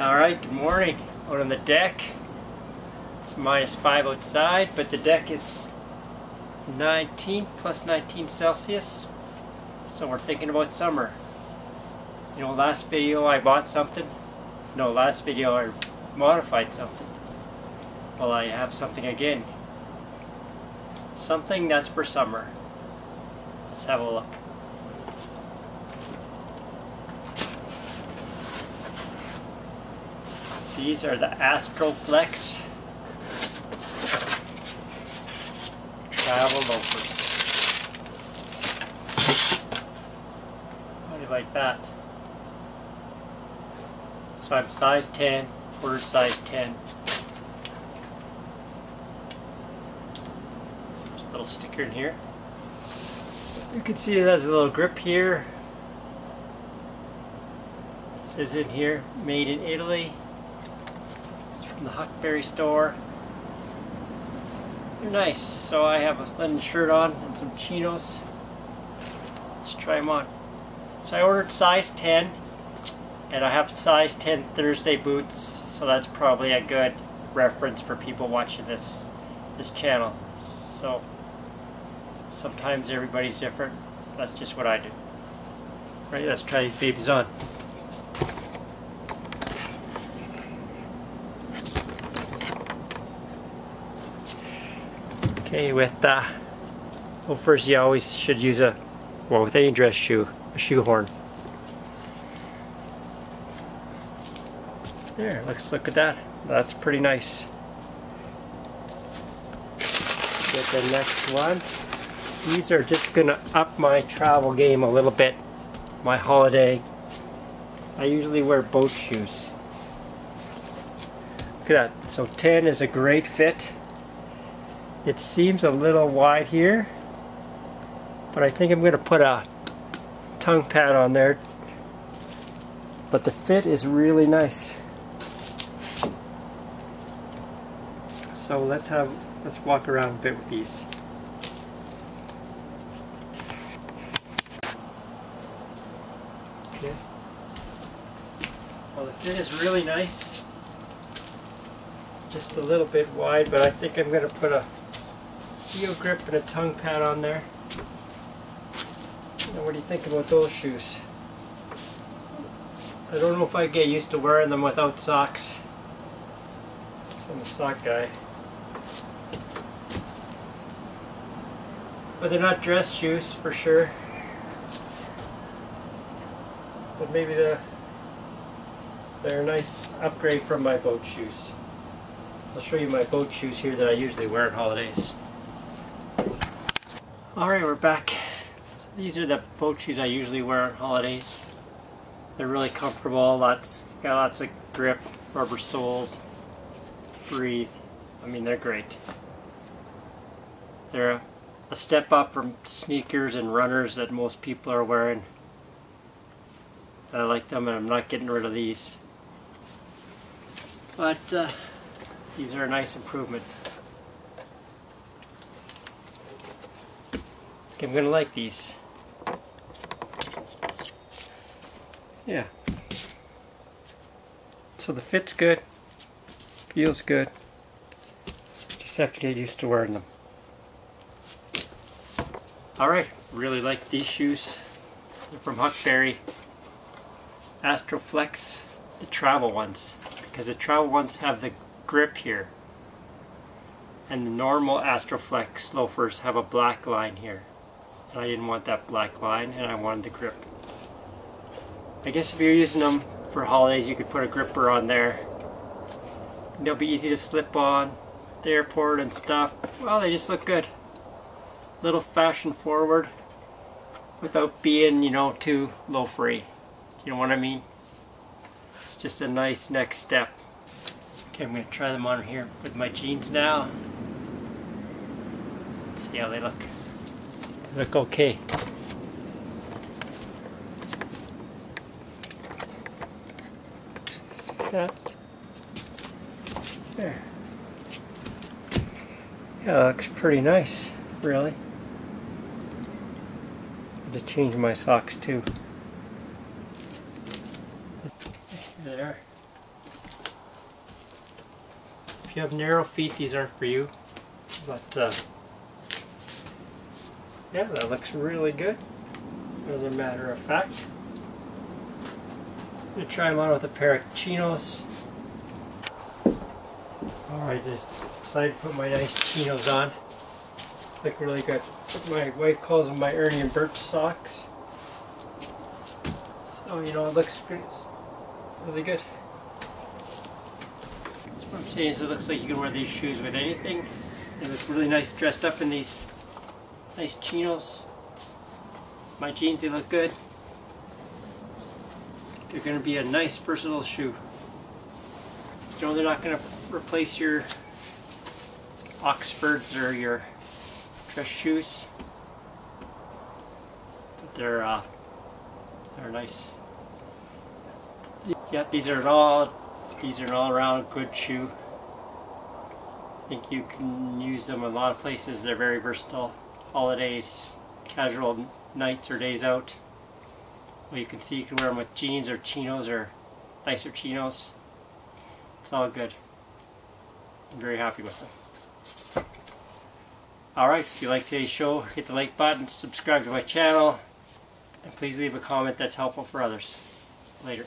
Alright, good morning. Out on the deck. It's -5 outside, but the deck is 19 plus 19 Celsius. So we're thinking about summer. You know, last video I bought something. No, last video I modified something. Well, I have something again. Something that's for summer. Let's have a look. These are the Astorflex Travel Loafers. How do you like that? So I'm size 10, ordered size 10. There's a little sticker in here. You can see it has a little grip here. It says in here, made in Italy. From the Huckberry store. They're nice. So I have a linen shirt on and some chinos. Let's try them on. So I ordered size 10 and I have size 10 Thursday boots, so that's probably a good reference for people watching this channel. So sometimes everybody's different. That's just what I do. Right, let's try these babies on. Okay, with loafers you always should use with any dress shoe, a shoehorn. There, let's look at that. That's pretty nice. Get the next one. These are just gonna up my travel game a little bit. My holiday. I usually wear boat shoes. Look at that. So 10 is a great fit. It seems a little wide here, but I think I'm going to put a tongue pad on there. But the fit is really nice. So let's walk around a bit with these. Okay. Well, the fit is really nice. Just a little bit wide, but I think I'm going to put a heel grip and a tongue pad on there. Now, what do you think about those shoes? I don't know if I get used to wearing them without socks. I'm a sock guy. But they're not dress shoes for sure. But maybe they're a nice upgrade from my boat shoes. I'll show you my boat shoes here that I usually wear on holidays. Alright, we're back. So these are the boat shoes I usually wear on holidays. They're really comfortable, got lots of grip, rubber soled, breathe. I mean, they're great. They're a step up from sneakers and runners that most people are wearing. I like them and I'm not getting rid of these. But these are a nice improvement. I'm gonna like these. Yeah. So the fit's good, feels good. Just have to get used to wearing them. Alright, really like these shoes. They're from Huckberry. Astorflex, the travel ones. Because the travel ones have the grip here. And the normal Astorflex loafers have a black line here. And I didn't want that black line, and I wanted the grip. I guess if you're using them for holidays, you could put a gripper on there. And they'll be easy to slip on at the airport and stuff. Well, they just look good. Little fashion forward without being, you know, too loafery. You know what I mean? It's just a nice next step. Okay, I'm going to try them on here with my jeans now. Let's see how they look. They look okay. See that? There. Yeah, that looks pretty nice, really. I had to change my socks too. There. If you have narrow feet, these aren't for you. But yeah, that looks really good. As a matter of fact, I'm going to try them on with a pair of chinos. Alright, just decided to put my nice chinos on. Look really good. My wife calls them my Ernie and Bert socks. So, you know, it looks good. It's really good. So what I'm saying is it looks like you can wear these shoes with anything. They look really nice dressed up in these nice chinos. My jeans, they look good. They're going to be a nice versatile shoe. You know, they're not going to replace your Oxfords or your dress shoes, but they're nice. Yeah, these are an all-around good shoe. I think you can use them in a lot of places. They're very versatile. Holidays, casual nights or days out. Well, you can see you can wear them with jeans or chinos or nicer chinos. It's all good. I'm very happy with them. Alright, if you like today's show, hit the like button, subscribe to my channel, and please leave a comment that's helpful for others. Later.